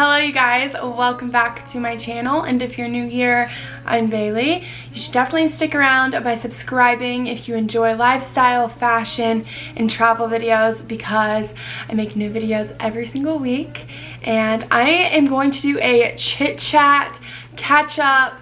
Hello you guys, welcome back to my channel, and if you're new here, I'm Baylee. You should definitely stick around by subscribing if you enjoy lifestyle, fashion, and travel videos because I make new videos every single week. And I am going to do a chit chat, catch up,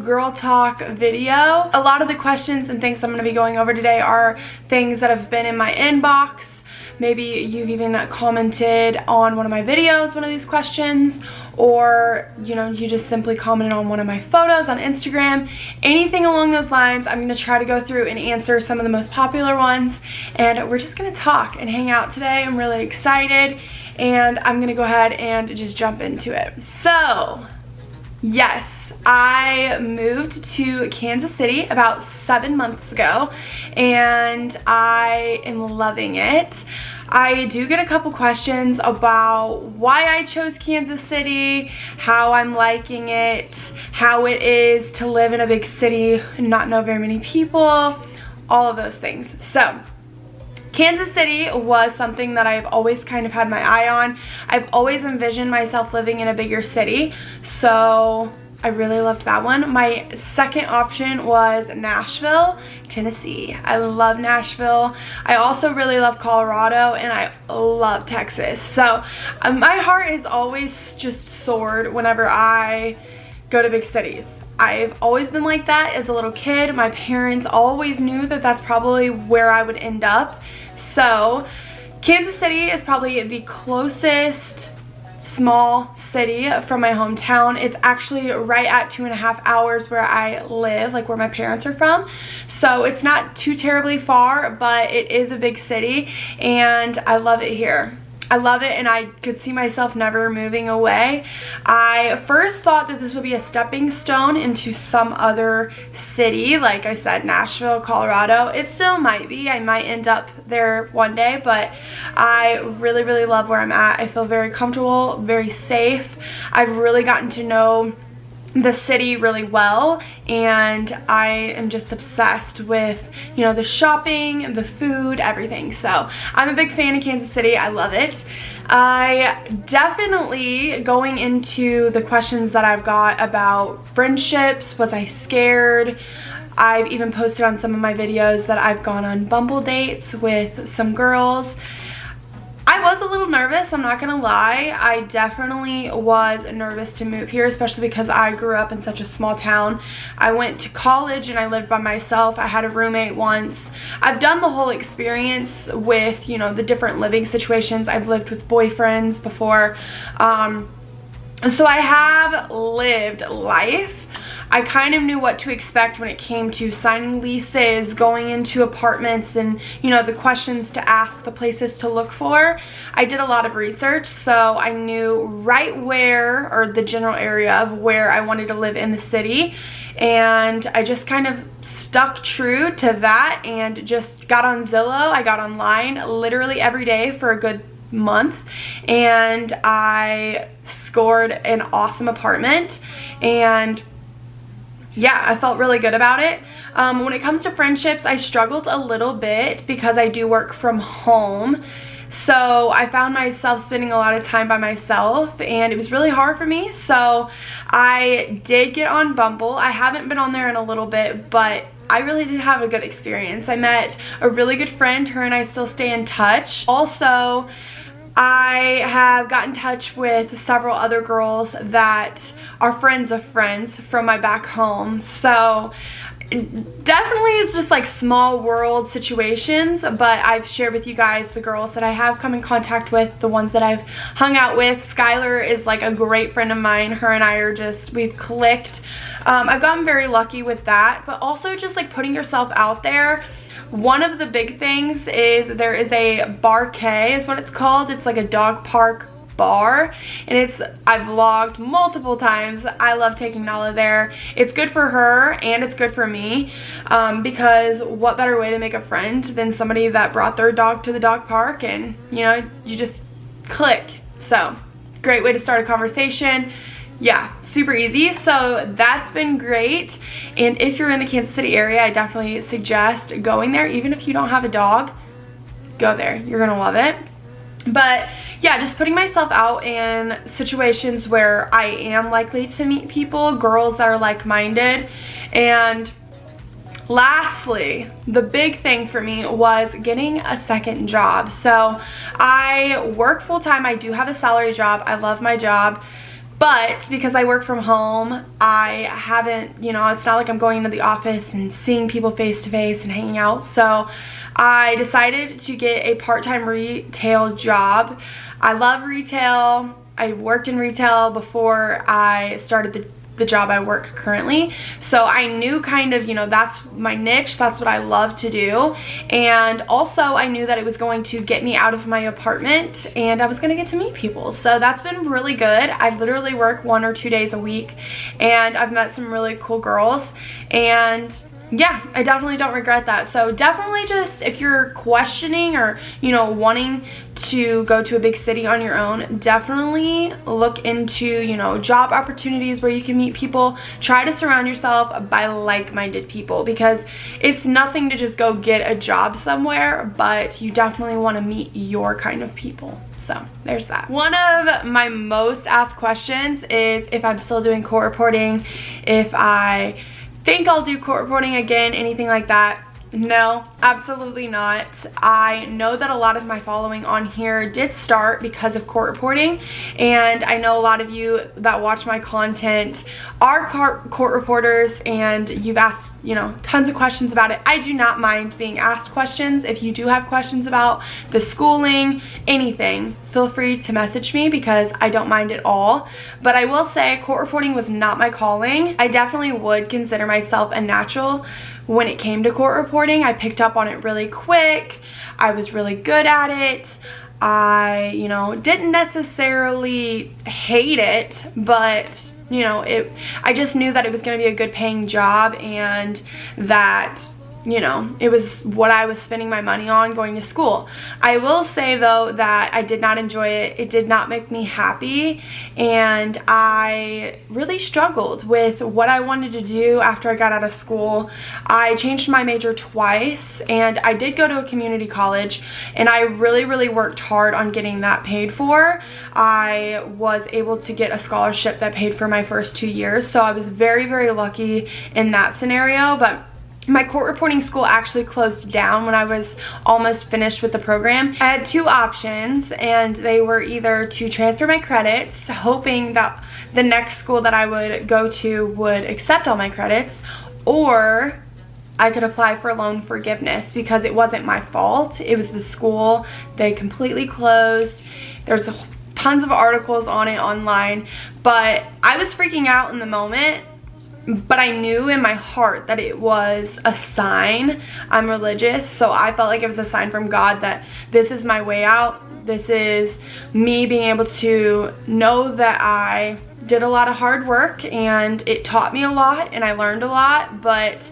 girl talk video. A lot of the questions and things I'm going to be going over today are things that have been in my inbox. Maybe you've even commented on one of my videos, one of these questions, or you just simply commented on one of my photos on Instagram. Anything along those lines, I'm going to try to go through and answer some of the most popular ones, and we're just going to talk and hang out today. I'm really excited, and I'm going to go ahead and just jump into it. So, yes, I moved to Kansas City about 7 months ago, and I am loving it. I do get a couple questions about why I chose Kansas City, how I'm liking it, how it is to live in a big city and not know very many people, all of those things. So, Kansas City was something that I've always kind of had my eye on. I've always envisioned myself living in a bigger city, so I really loved that one. My second option was Nashville, Tennessee. I love Nashville. I also really love Colorado, and I love Texas. So my heart is always just soared whenever I go to big cities. I've always been like that as a little kid. My parents always knew that that's probably where I would end up. So Kansas City is probably the closest small city from my hometown. It's actually right at 2.5 hours where I live, like where my parents are from. So it's not too terribly far, but it is a big city, and I love it here. I love it, and I could see myself never moving away. I first thought that this would be a stepping stone into some other city, like I said, Nashville, Colorado. It still might be. I might end up there one day, but I really, really love where I'm at. I feel very comfortable, very safe. I've really gotten to know the city really well, and I am just obsessed with the shopping, the food, everything. So I'm a big fan of Kansas City. I love it. I definitely, going into the questions that I've got about friendships, was I scared? I've even posted on some of my videos that I've gone on Bumble dates with some girls. I was a little nervous, I'm not gonna lie. I definitely was nervous to move here, especially because I grew up in such a small town. I went to college and I lived by myself. I had a roommate once. I've done the whole experience with, the different living situations. I've lived with boyfriends before. So I have lived life. I kind of knew what to expect when it came to signing leases, going into apartments, and the questions to ask, the places to look for. I did a lot of research, so I knew right where, or the general area of where I wanted to live in the city, and I just kind of stuck true to that and just got on Zillow. I got online literally every day for a good month, and I scored an awesome apartment, and yeah, I felt really good about it. When it comes to friendships, I struggled a little bit because I do work from home. So I found myself spending a lot of time by myself, and it was really hard for me. So I did get on Bumble. I haven't been on there in a little bit, but I really did have a good experience. I met a really good friend. Her and I still stay in touch. Also, I have got in touch with several other girls that are friends of friends from my back home. So definitely it's just like small world situations, but I've shared with you guys the girls that I have come in contact with, the ones that I've hung out with. Skylar is like a great friend of mine. Her and I are just, we've clicked. I've gotten very lucky with that, but also just like putting yourself out there. One of the big things is there is a barquet is what it's called. It's like a dog park bar, and I've vlogged multiple times. I love taking Nala there. It's good for her and it's good for me, because what better way to make a friend than somebody that brought their dog to the dog park, and you just click. So great way to start a conversation. Yeah, super easy. So that's been great. And if you're in the Kansas City area, I definitely suggest going there. Even if you don't have a dog, go there. You're gonna love it. But yeah, just putting myself out in situations where I am likely to meet people, girls that are like-minded. And lastly, the big thing for me was getting a second job. So I work full-time. I do have a salary job. I love my job. But because I work from home, I haven't, you know, it's not like I'm going into the office and seeing people face to face and hanging out. So I decided to get a part-time retail job. I love retail. I worked in retail before I started the job I work currently. So I knew kind of, you know, that's my niche, that's what I love to do. And also I knew that it was going to get me out of my apartment and I was gonna get to meet people. So that's been really good. I literally work 1 or 2 days a week and I've met some really cool girls, and yeah, I definitely don't regret that. So definitely, just if you're questioning or, you know, wanting to go to a big city on your own, definitely look into, you know, job opportunities where you can meet people. Try to surround yourself by like-minded people, because it's nothing to just go get a job somewhere, but you definitely want to meet your kind of people. So there's that. One of my most asked questions is if I'm still doing court reporting, if I think I'll do court reporting again, anything like that. No, absolutely not. I know that a lot of my following on here did start because of court reporting, and I know a lot of you that watch my content are court reporters, and you've asked, you know, tons of questions about it. I do not mind being asked questions. If you do have questions about the schooling, anything, feel free to message me because I don't mind at all. But I will say court reporting was not my calling. I definitely would consider myself a natural when it came to court reporting. I picked up on it really quick. I was really good at it. I, you know, didn't necessarily hate it, but you know, I just knew that it was going to be a good paying job, and that, you know, it was what I was spending my money on going to school. I will say though that I did not enjoy it. It did not make me happy, and I really struggled with what I wanted to do after I got out of school. I changed my major twice, and I did go to a community college, and I really worked hard on getting that paid for. I was able to get a scholarship that paid for my first 2 years, so I was very lucky in that scenario. But my court reporting school actually closed down when I was almost finished with the program. I had two options, and they were either to transfer my credits, hoping that the next school that I would go to would accept all my credits, or I could apply for loan forgiveness because it wasn't my fault. It was the school. They completely closed. There's tons of articles on it online, but I was freaking out in the moment. But I knew in my heart that it was a sign. I'm religious, so I felt like it was a sign from God that this is my way out. This is me being able to know that I did a lot of hard work, and it taught me a lot, and I learned a lot, but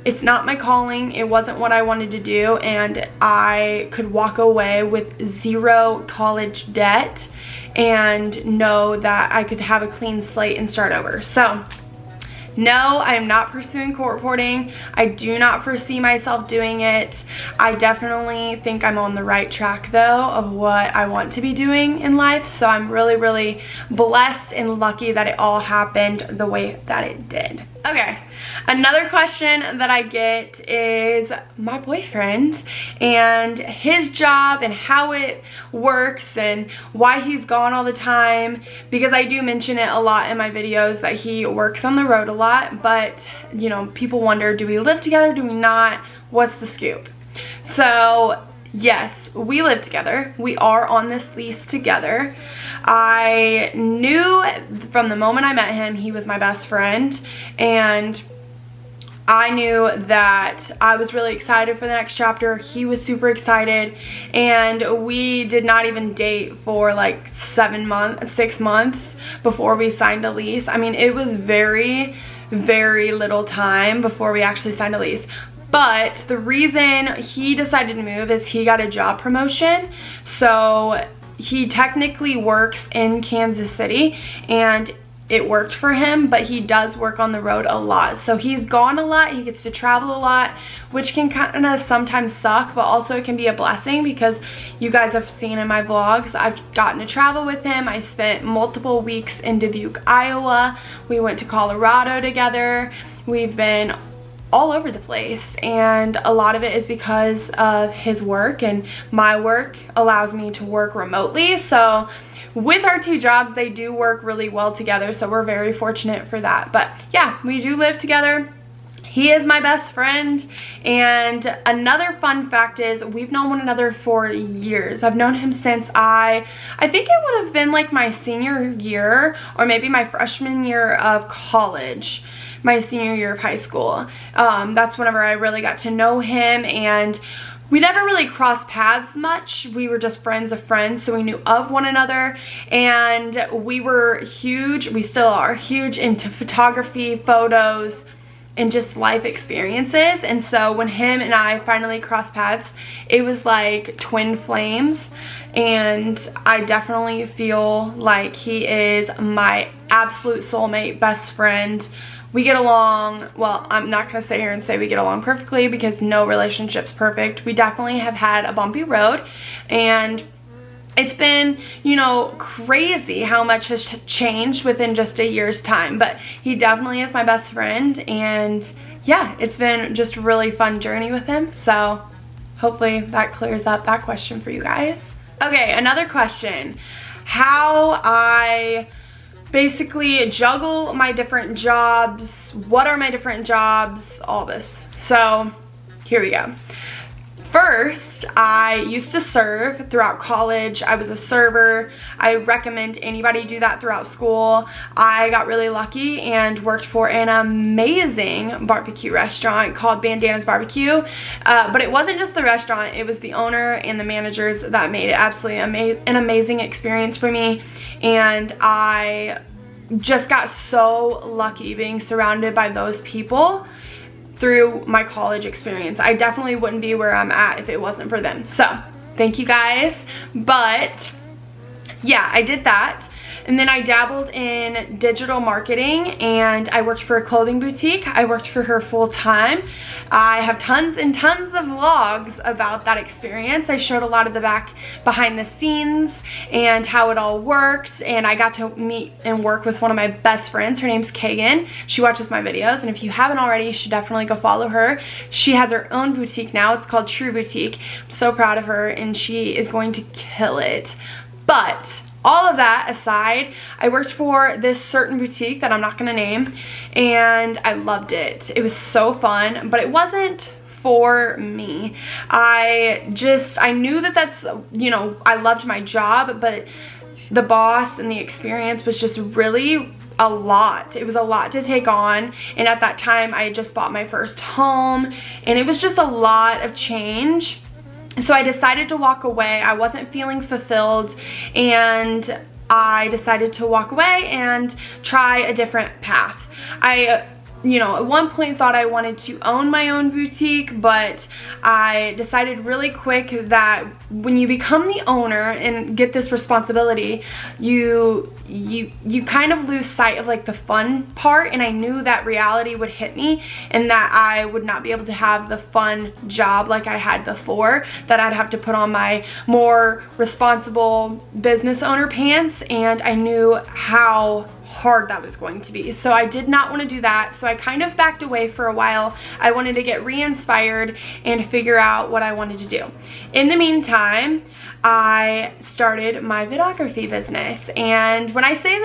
it's not my calling. It wasn't what I wanted to do, and I could walk away with 0 college debt and know that I could have a clean slate and start over. So no, I am not pursuing court reporting. I do not foresee myself doing it. I definitely think I'm on the right track though of what I want to be doing in life. So I'm really blessed and lucky that it all happened the way that it did. Okay, another question that I get is my boyfriend and his job and how it works and why he's gone all the time, because I do mention it a lot in my videos that he works on the road a lot, but you know, people wonder, do we live together, do we not, what's the scoop? So yes, we live together. We are on this lease together. I knew from the moment I met him, he was my best friend, and I knew that I was really excited for the next chapter. He was super excited, and we did not even date for like 6 months before we signed a lease. I mean, it was very little time before we actually signed a lease. But the reason he decided to move is he got a job promotion. So he technically works in Kansas City, and it worked for him, but he does work on the road a lot. So he's gone a lot, he gets to travel a lot, which can kind of sometimes suck, but also it can be a blessing because you guys have seen in my vlogs, I've gotten to travel with him. I spent multiple weeks in Dubuque, Iowa. We went to Colorado together. We've been all over the place, and a lot of it is because of his work, and my work allows me to work remotely. So with our two jobs, they do work really well together, so we're very fortunate for that. But yeah, we do live together. He is my best friend, and another fun fact is we've known one another for years. I've known him since I think it would have been like my senior year or maybe my freshman year of college, my senior year of high school. That's whenever I really got to know him, and we never really crossed paths much. We were just friends of friends, so we knew of one another, and we were huge, we still are huge into photography, photos, and just life experiences. And so when him and I finally crossed paths, it was like twin flames, and I definitely feel like he is my absolute soulmate, best friend. We get along, well, I'm not going to sit here and say we get along perfectly because no relationship's perfect. We definitely have had a bumpy road, and it's been, you know, crazy how much has changed within just a year's time. But he definitely is my best friend, and yeah, it's been just a really fun journey with him. So hopefully that clears up that question for you guys. Okay, another question. How I basically juggle my different jobs, what are my different jobs, all this. So here we go. First, I used to serve throughout college. I was a server. I recommend anybody do that throughout school. I got really lucky and worked for an amazing barbecue restaurant called Bandana's Barbecue. But it wasn't just the restaurant, it was the owner and the managers that made it absolutely an amazing experience for me. And I just got so lucky being surrounded by those people through my college experience. I definitely wouldn't be where I'm at if it wasn't for them. So thank you guys. But yeah, I did that. And then I dabbled in digital marketing, and I worked for a clothing boutique. I worked for her full time. I have tons and tons of vlogs about that experience. I showed a lot of the behind the scenes and how it all worked, and I got to meet and work with one of my best friends. Her name's Kagan. She watches my videos, and if you haven't already, you should definitely go follow her. She has her own boutique now. It's called True Boutique. I'm so proud of her, and she is going to kill it. But all of that aside, I worked for this certain boutique that I'm not going to name, and I loved it. It was so fun, but it wasn't for me. I knew that that's, you know, I loved my job, but the boss and the experience was just really a lot. It was a lot to take on, and at that time I had just bought my first home, and it was just a lot of change. So I decided to walk away. I wasn't feeling fulfilled, and I decided to walk away and try a different path. I you know, at one point thought I wanted to own my own boutique, but I decided really quick that when you become the owner and get this responsibility, you kind of lose sight of like the fun part, and I knew that reality would hit me and that I would not be able to have the fun job like I had before, that I'd have to put on my more responsible business owner pants, and I knew how hard that was going to be. So I did not want to do that. So I kind of backed away for a while. I wanted to get re-inspired and figure out what I wanted to do. In the meantime, I started my videography business. And when I say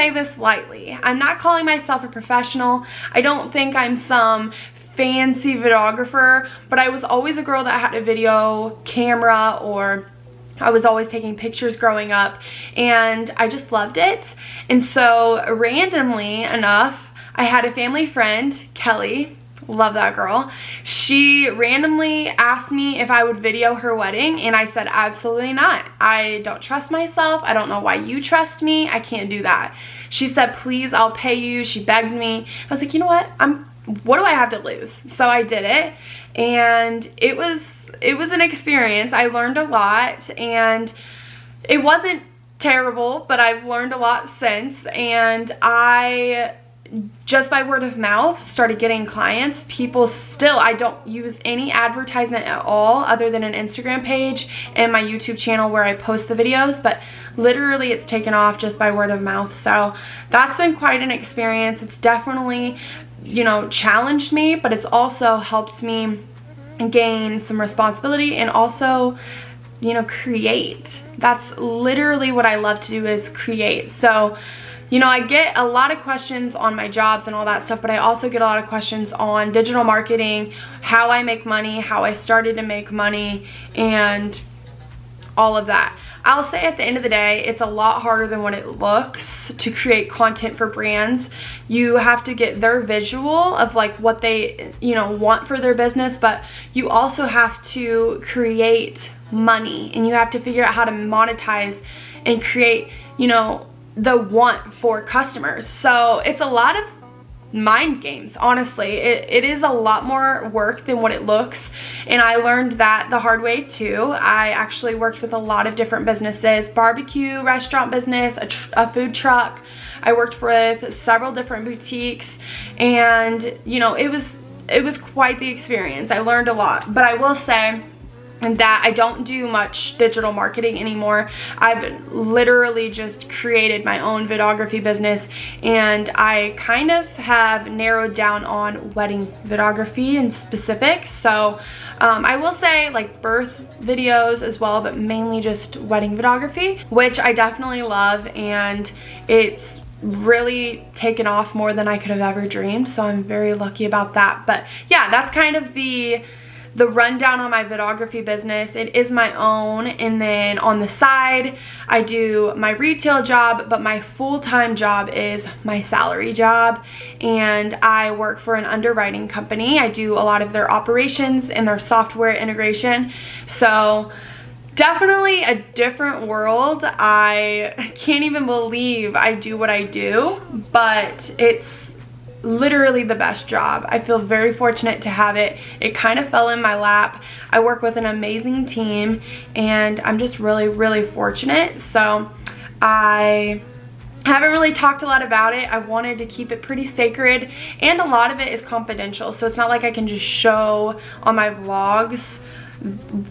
this lightly. I'm not calling myself a professional. I don't think I'm some fancy videographer, but I was always a girl that had a video camera, or I was always taking pictures growing up, and I just loved it. And so randomly enough, I had a family friend, Kelly, love that girl. She randomly asked me if I would video her wedding, and I said absolutely not. I don't trust myself. I don't know why you trust me. I can't do that. She said, please, I'll pay you. She begged me. I was like, you know what? What do I have to lose? So I did it, and it was an experience. I learned a lot, and it wasn't terrible, but I've learned a lot since, and I just by word of mouth started getting clients. People still, I don't use any advertisement at all other than an Instagram page and my YouTube channel where I post the videos, but literally it's taken off just by word of mouth. So that's been quite an experience. It's definitely, you know, challenged me, but it's also helped me gain some responsibility and also, you know, create. That's literally what I love to do, is create. So, you know, I get a lot of questions on my jobs and all that stuff, but I also get a lot of questions on digital marketing, how I make money, how I started to make money, and all of that. I'll say at the end of the day, it's a lot harder than what it looks to create content for brands. You have to get their visual of like what they, you know, want for their business, but you also have to create money, and you have to figure out how to monetize and create, you know, the want for customers. So it's a lot of mind games, honestly. It is a lot more work than what it looks, and I learned that the hard way too. I actually worked with a lot of different businesses, barbecue restaurant business, a food truck. I worked with several different boutiques, and you know, it was quite the experience. I learned a lot, but I will say that I don't do much digital marketing anymore. I've literally just created my own videography business, and I kind of have narrowed down on wedding videography in specific. So I will say like birth videos as well, but mainly just wedding videography, which I definitely love, and it's really taken off more than I could have ever dreamed. So I'm very lucky about that. But yeah, that's kind of the rundown on my videography business. It is my own, and then on the side I do my retail job, but my full-time job is my salary job, and I work for an underwriting company. I do a lot of their operations and their software integration. So definitely a different world. I can't even believe I do what I do, but it's literally the best job. I feel very fortunate to have it. It kind of fell in my lap. I work with an amazing team, and I'm just really, really fortunate. So I haven't really talked a lot about it. I wanted to keep it pretty sacred, and a lot of it is confidential. So it's not like I can just show on my vlogs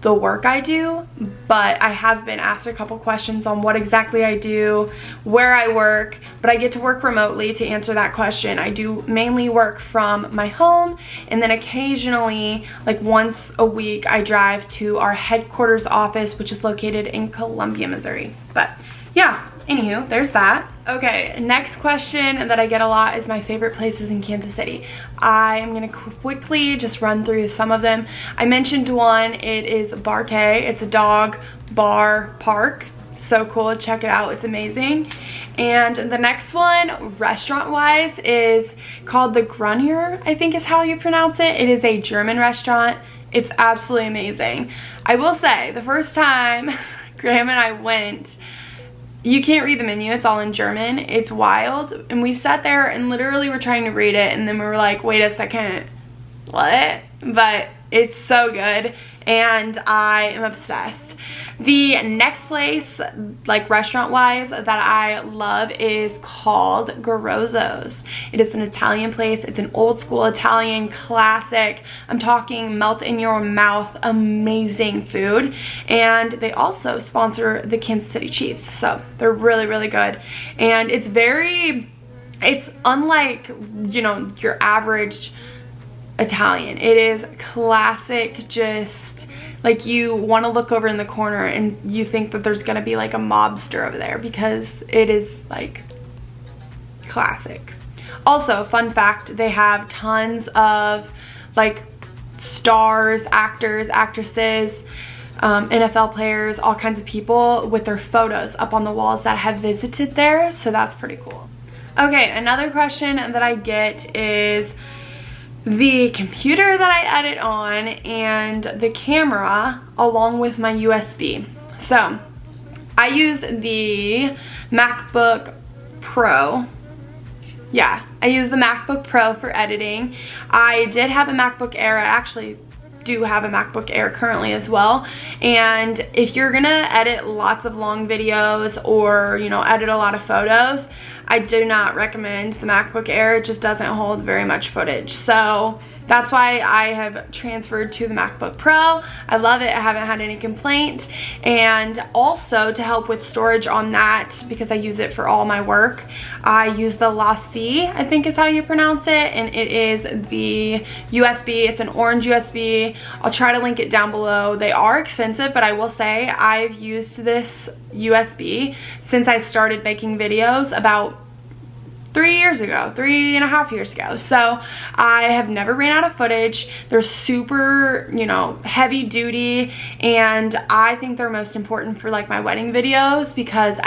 the work I do, but I have been asked a couple questions on what exactly I do, where I work, but I get to work remotely to answer that question. I do mainly work from my home, and then occasionally, like once a week, I drive to our headquarters office, which is located in Columbia, Missouri. But yeah, anywho, there's that. Okay, next question that I get a lot is my favorite places in Kansas City. I am gonna quickly just run through some of them. I mentioned one. It is Bar K. It's a dog bar park. So cool, check it out, it's amazing. And the next one, restaurant wise, is called the Grunier, I think is how you pronounce it. It is a German restaurant. It's absolutely amazing. I will say, the first time Graham and I went, you can't read the menu, it's all in German. It's wild. And we sat there and literally were trying to read it, and then we were like, wait a second, what? But it's so good, and I am obsessed. The next place, like restaurant wise, that I love is called Garozzo's. It is an Italian place. It's an old school Italian classic. I'm talking melt in your mouth, amazing food. And they also sponsor the Kansas City Chiefs, so they're really, really good. And it's unlike, you know, your average Italian. It is classic, just like you want to look over in the corner and you think that there's gonna be like a mobster over there, because it is like classic. Also, fun fact, they have tons of like stars, actors, actresses, NFL players, all kinds of people with their photos up on the walls that have visited there, so that's pretty cool. Okay, another question that I get is the computer that I edit on and the camera along with my USB. So I use the MacBook Pro. Yeah, I use the MacBook Pro for editing. I did have a MacBook Air. I actually do have a MacBook Air currently as well, and if you're gonna edit lots of long videos or, you know, edit a lot of photos, I do not recommend the MacBook Air. It just doesn't hold very much footage. So that's why I have transferred to the MacBook Pro. I love it. I haven't had any complaint. And also to help with storage on that, because I use it for all my work, I use the xoxo, I think is how you pronounce it, and it is the USB. It's an orange USB. I'll try to link it down below. They are expensive, but I will say I've used this USB since I started making videos about 3.5 years ago. So I have never ran out of footage. They're super, you know, heavy duty, and I think they're most important for like my wedding videos, because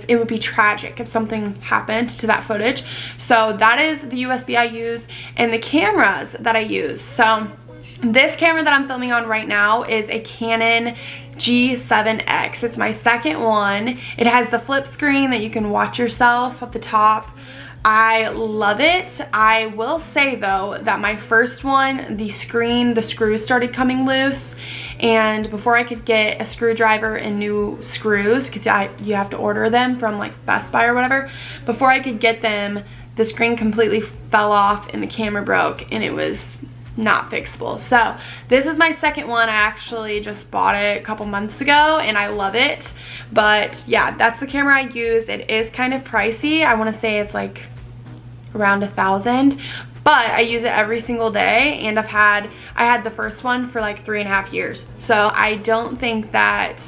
it would be tragic if something happened to that footage. So that is the USB I use, and the cameras that I use. So this camera that I'm filming on right now is a Canon G7X. It's my second one. It has the flip screen that you can watch yourself at the top. I love it. I will say though that my first one, the screws started coming loose, and before I could get a screwdriver and new screws, because you have to order them from like Best Buy or whatever, before I could get them, the screen completely fell off and the camera broke, and it was not fixable. So this is my second one. I actually just bought it a couple months ago and I love it. But yeah, that's the camera I use. It is kind of pricey. I want to say it's like around $1,000, but I use it every single day, and I had the first one for like 3.5 years. So I don't think that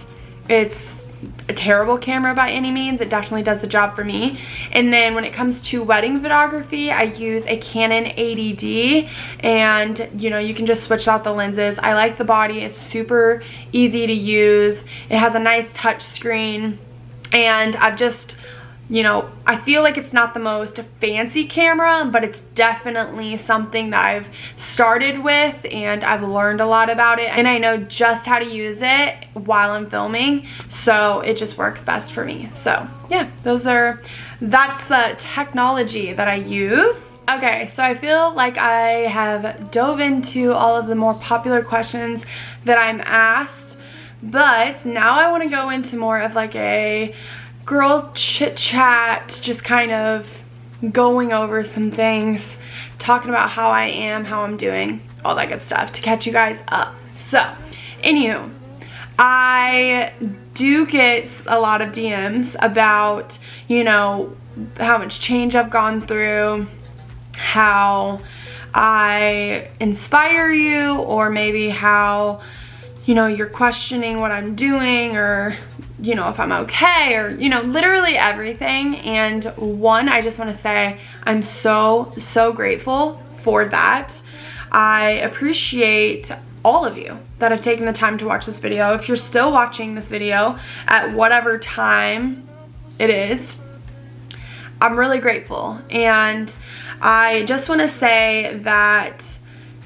it's a terrible camera by any means. It definitely does the job for me. And then when it comes to wedding photography, I use a Canon 80D, and you know, you can just switch out the lenses. I like the body. It's super easy to use. It has a nice touch screen, and I've just, you know, I feel like it's not the most fancy camera, but it's definitely something that I've started with, and I've learned a lot about it, and I know just how to use it while I'm filming, so it just works best for me. So yeah, that's the technology that I use. Okay, so I feel like I have dove into all of the more popular questions that I'm asked, but now I want to go into more of like a girl chit chat, just kind of going over some things, talking about how I am, how I'm doing, all that good stuff to catch you guys up. So, anywho, I do get a lot of DMs about, you know, how much change I've gone through, how I inspire you, or maybe how, you know, you're questioning what I'm doing, or you know, if I'm okay, or, you know, literally everything. And one, I just want to say I'm so grateful for that. I appreciate all of you that have taken the time to watch this video. If you're still watching this video at whatever time it is, I'm really grateful. And I just want to say that,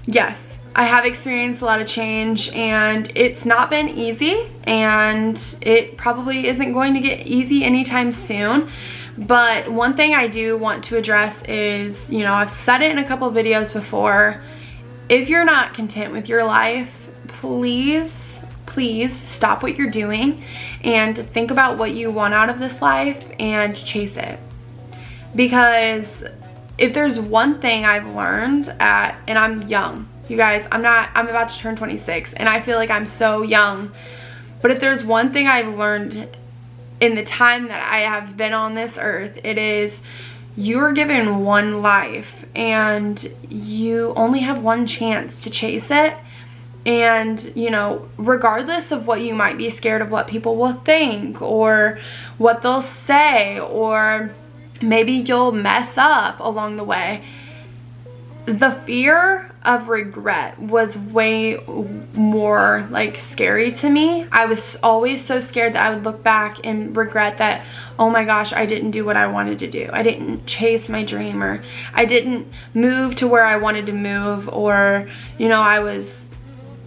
yes, I have experienced a lot of change, and it's not been easy, and it probably isn't going to get easy anytime soon. But one thing I do want to address is, you know, I've said it in a couple videos before, if you're not content with your life, please stop what you're doing and think about what you want out of this life and chase it. Because if there's one thing I've learned and I'm young, you guys, I'm about to turn 26, and I feel like I'm so young. But if there's one thing I've learned in the time that I have been on this earth, it is you're given one life, and you only have one chance to chase it. And, you know, regardless of what you might be scared of what people will think, or what they'll say, or maybe you'll mess up along the way, the fear of regret was way more like scary to me. I was always so scared that I would look back and regret that, oh my gosh, I didn't do what I wanted to do. I didn't chase my dream, or I didn't move to where I wanted to move, or, you know, I was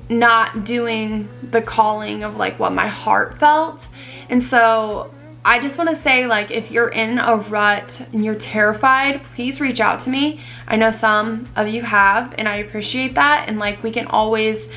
not doing the calling of like what my heart felt. And so I just want to say, like, if you're in a rut and you're terrified, please reach out to me. I know some of you have, and I appreciate that. And like, we can always,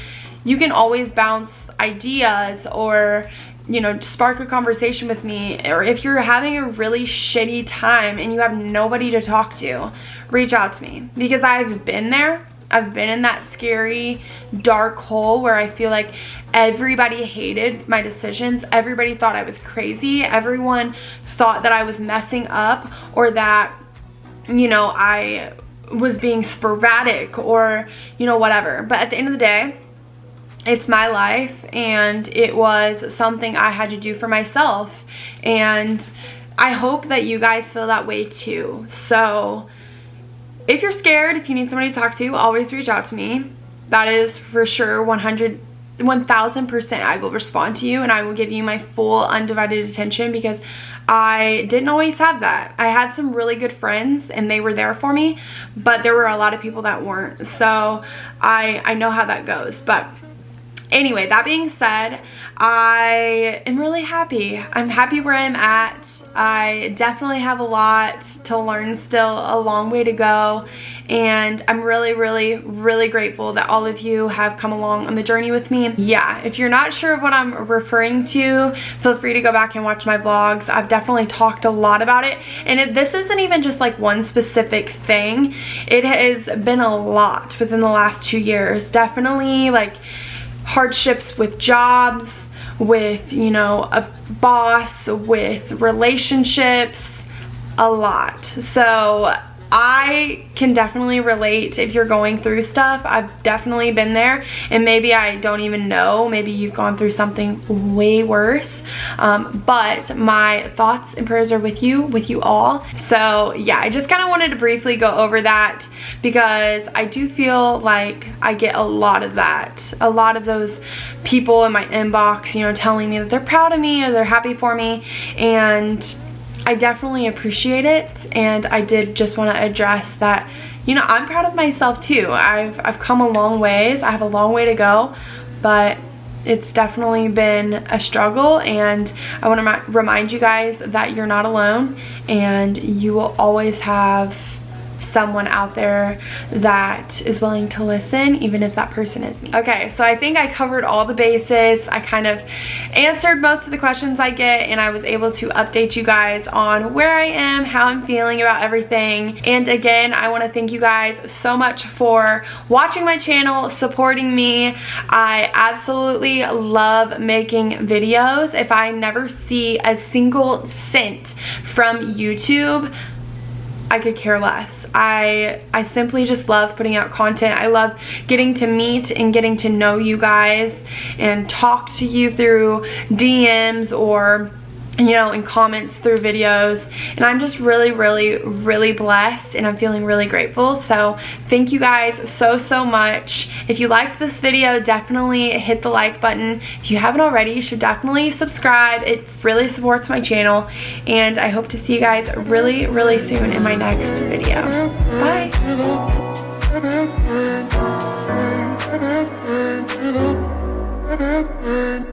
you can always bounce ideas or, you know, spark a conversation with me. Or if you're having a really shitty time and you have nobody to talk to, reach out to me, because I've been there. I've been in that scary dark hole where I feel like everybody hated my decisions. Everybody thought I was crazy. Everyone thought that I was messing up, or that, you know, I was being sporadic, or, you know, whatever. But at the end of the day, it's my life, and it was something I had to do for myself. And I hope that you guys feel that way too. So if you're scared, if you need somebody to talk to, always reach out to me. That is for sure 1000% I will respond to you, and I will give you my full undivided attention, because I didn't always have that. I had some really good friends and they were there for me, but there were a lot of people that weren't. So I know how that goes. But anyway, that being said, I am really happy. I'm happy where I'm at. I definitely have a lot to learn still, a long way to go, and I'm really grateful that all of you have come along on the journey with me. Yeah, if you're not sure of what I'm referring to, feel free to go back and watch my vlogs. I've definitely talked a lot about it, and this isn't even just like one specific thing. It has been a lot within the last 2 years. Definitely like hardships with jobs, with, you know, a boss, with relationships, a lot. So I can definitely relate if you're going through stuff. I've definitely been there, and maybe I don't even know. Maybe you've gone through something way worse. But my thoughts and prayers are with you all. So yeah, I just kind of wanted to briefly go over that, because I do feel like I get a lot of that. A lot of those people in my inbox, you know, telling me that they're proud of me or they're happy for me, and I definitely appreciate it. And I did just want to address that, you know, I'm proud of myself too. I've come a long ways. I have a long way to go, but it's definitely been a struggle, and I want to remind you guys that you're not alone, and you will always have someone out there that is willing to listen, even if that person is me. Okay, so I think I covered all the bases. I kind of answered most of the questions I get, and I was able to update you guys on where I am, how I'm feeling about everything. And again, I want to thank you guys so much for watching my channel, supporting me. I absolutely love making videos. If I never see a single cent from YouTube, I could care less. I simply just love putting out content. I love getting to meet and getting to know you guys and talk to you through DMs or, you know, in comments through videos. And I'm just really blessed, and I'm feeling really grateful. So thank you guys so much. If you liked this video, definitely hit the like button. If you haven't already, you should definitely subscribe. It really supports my channel, and I hope to see you guys really soon in my next video. Bye.